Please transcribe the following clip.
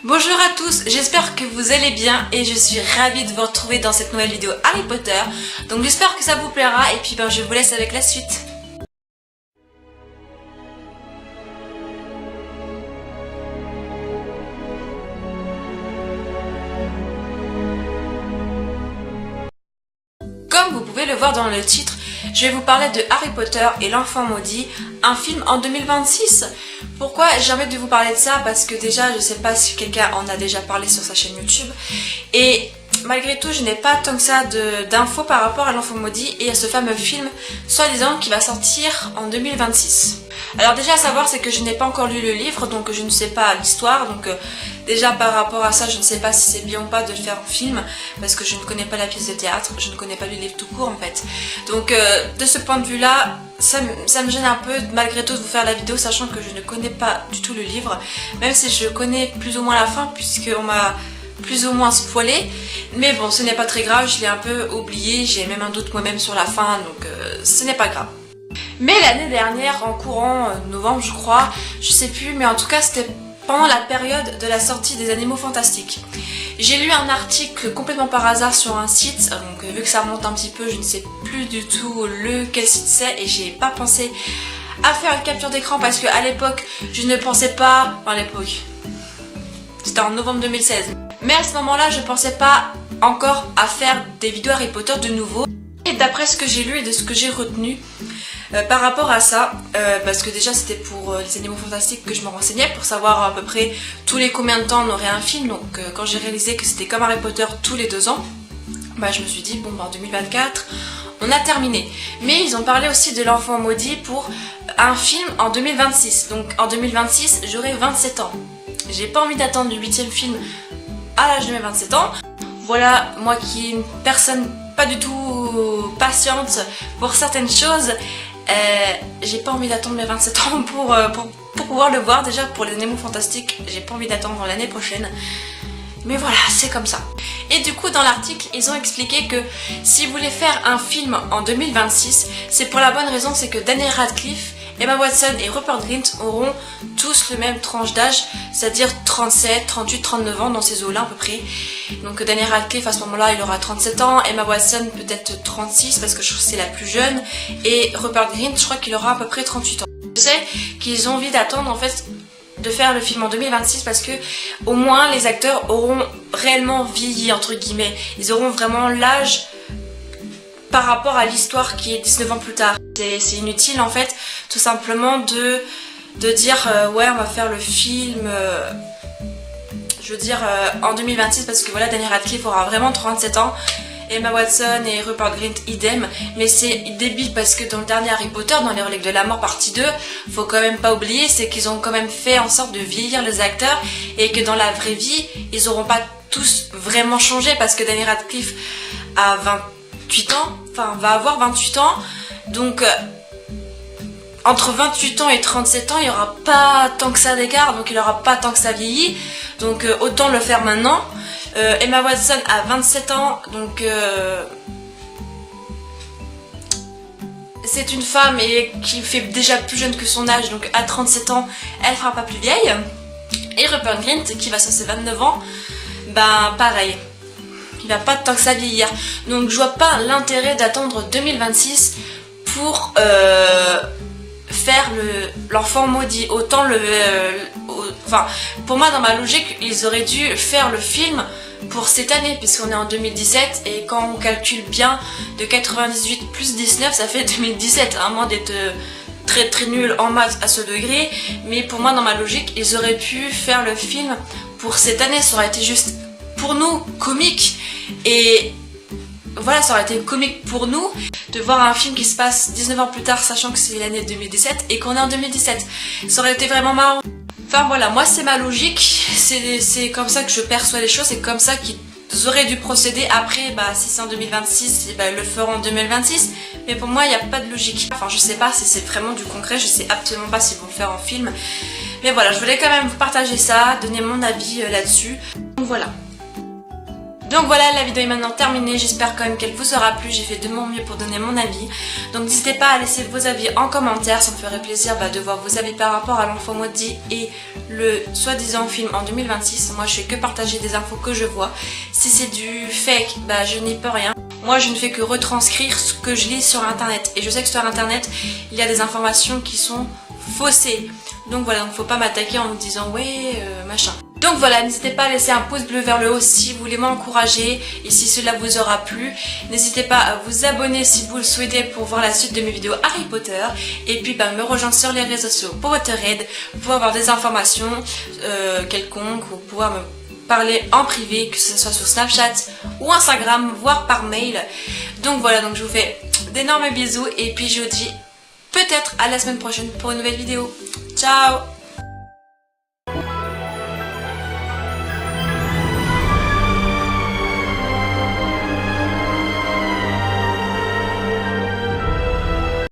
Bonjour à tous, j'espère que vous allez bien et je suis ravie de vous retrouver dans cette nouvelle vidéo Harry Potter. Donc j'espère que ça vous plaira et puis je vous laisse avec la suite. Comme vous pouvez le voir dans le titre, je vais vous parler de Harry Potter et l'enfant maudit, un film en 2026. Pourquoi j'ai envie de vous parler de ça? Parce que déjà, je sais pas si quelqu'un en a déjà parlé sur sa chaîne YouTube. Et malgré tout, je n'ai pas tant que ça d'infos par rapport à l'enfant maudit et à ce fameux film, soi-disant, qui va sortir en 2026. Alors déjà à savoir, c'est que je n'ai pas encore lu le livre, donc je ne sais pas l'histoire. Donc déjà par rapport à ça, je ne sais pas si c'est bien ou pas de le faire en film, parce que je ne connais pas la pièce de théâtre, je ne connais pas le livre tout court en fait. Donc de ce point de vue là, ça me gêne un peu malgré tout de vous faire la vidéo, sachant que je ne connais pas du tout le livre, même si je connais plus ou moins la fin, puisqu'on m'a plus ou moins spoilé. Mais bon, ce n'est pas très grave, je l'ai un peu oublié, j'ai même un doute moi-même sur la fin, donc ce n'est pas grave. Mais l'année dernière, en courant novembre je crois, je sais plus, mais en tout cas c'était pendant la période de la sortie des Animaux Fantastiques. J'ai lu un article complètement par hasard sur un site, donc vu que ça remonte un petit peu, je ne sais plus du tout quel site c'est et j'ai pas pensé à faire une capture d'écran parce qu'à l'époque je ne pensais pas, enfin à l'époque, c'était en novembre 2016, mais à ce moment-là je pensais pas encore à faire des vidéos Harry Potter de nouveau. Et d'après ce que j'ai lu et de ce que j'ai retenu par rapport à ça, parce que déjà c'était pour les Animaux Fantastiques que je me renseignais pour savoir à peu près tous les combien de temps on aurait un film. Donc quand j'ai réalisé que c'était comme Harry Potter tous les 2 ans, je me suis dit bon en 2024 on a terminé. Mais ils ont parlé aussi de l'enfant maudit pour un film en 2026. Donc en 2026 j'aurai 27 ans. J'ai pas envie d'attendre le 8e film à l'âge de mes 27 ans. Voilà, moi qui est une personne pas du tout patiente pour certaines choses, j'ai pas envie d'attendre mes 27 ans pour pouvoir le voir. Déjà pour les Animaux Fantastiques, j'ai pas envie d'attendre l'année prochaine. Mais voilà, c'est comme ça. Et du coup dans l'article, ils ont expliqué que s'ils voulaient faire un film en 2026, c'est pour la bonne raison, c'est que Daniel Radcliffe, Emma Watson et Rupert Grint auront tous le même tranche d'âge, c'est-à-dire 37, 38, 39 ans dans ces eaux-là à peu près. Donc Daniel Radcliffe à ce moment-là il aura 37 ans, Emma Watson peut-être 36 parce que je trouve que c'est la plus jeune, et Rupert Grint je crois qu'il aura à peu près 38 ans. Je sais qu'ils ont envie d'attendre en fait de faire le film en 2026 parce que au moins les acteurs auront réellement vieilli entre guillemets, ils auront vraiment l'âge par rapport à l'histoire qui est 19 ans plus tard. C'est inutile en fait tout simplement de dire ouais on va faire le film je veux dire en 2026 parce que voilà Daniel Radcliffe aura vraiment 37 ans, Emma Watson et Rupert Grint idem, mais c'est débile parce que dans le dernier Harry Potter, dans les Reliques de la Mort partie 2, faut quand même pas oublier, c'est qu'ils ont quand même fait en sorte de vieillir les acteurs et que dans la vraie vie, ils auront pas tous vraiment changé parce que Daniel Radcliffe a 28 ans, enfin va avoir 28 ans, donc entre 28 ans et 37 ans, il n'y aura pas tant que ça d'écart, donc il n'aura pas tant que ça vieilli, donc autant le faire maintenant. Emma Watson a 27 ans, donc c'est une femme et qui fait déjà plus jeune que son âge, donc à 37 ans, elle fera pas plus vieille. Et Rupert Grint, qui va sur ses 29 ans, pareil, il va pas tant que ça vieillir. Donc je vois pas l'intérêt d'attendre 2026 pour faire l'enfant maudit. Autant enfin pour moi dans ma logique ils auraient dû faire le film pour cette année puisqu'on est en 2017 et quand on calcule bien de 98 plus 19 ça fait 2017, à moins d'être très très nul en maths à ce degré, mais pour moi dans ma logique ils auraient pu faire le film pour cette année, ça aurait été juste pour nous comique et voilà, ça aurait été comique pour nous de voir un film qui se passe 19 ans plus tard sachant que c'est l'année 2017 et qu'on est en 2017. Ça aurait été vraiment marrant. Enfin voilà, moi c'est ma logique, c'est comme ça que je perçois les choses, c'est comme ça qu'ils auraient dû procéder. Après, si c'est en 2026, ils le feront en 2026, mais pour moi il n'y a pas de logique. Enfin je sais pas si c'est vraiment du concret, je sais absolument pas s'ils vont le faire en film. Mais voilà, je voulais quand même vous partager ça, donner mon avis là-dessus. Donc voilà. Donc voilà, la vidéo est maintenant terminée, j'espère quand même qu'elle vous aura plu, j'ai fait de mon mieux pour donner mon avis. Donc n'hésitez pas à laisser vos avis en commentaire, ça me ferait plaisir de voir vos avis par rapport à l'enfant maudit et le soi-disant film en 2026. Moi je fais que partager des infos que je vois. Si c'est du fake, je n'y peux rien. Moi je ne fais que retranscrire ce que je lis sur internet. Et je sais que sur internet, il y a des informations qui sont faussées. Donc voilà, donc faut pas m'attaquer en me disant ouais, machin. Donc voilà, n'hésitez pas à laisser un pouce bleu vers le haut si vous voulez m'encourager et si cela vous aura plu. N'hésitez pas à vous abonner si vous le souhaitez pour voir la suite de mes vidéos Harry Potter. Et puis me rejoindre sur les réseaux sociaux pour Potterhead, pour avoir des informations quelconques ou pouvoir me parler en privé, que ce soit sur Snapchat ou Instagram, voire par mail. Donc voilà, donc je vous fais d'énormes bisous et puis je vous dis peut-être à la semaine prochaine pour une nouvelle vidéo. Ciao!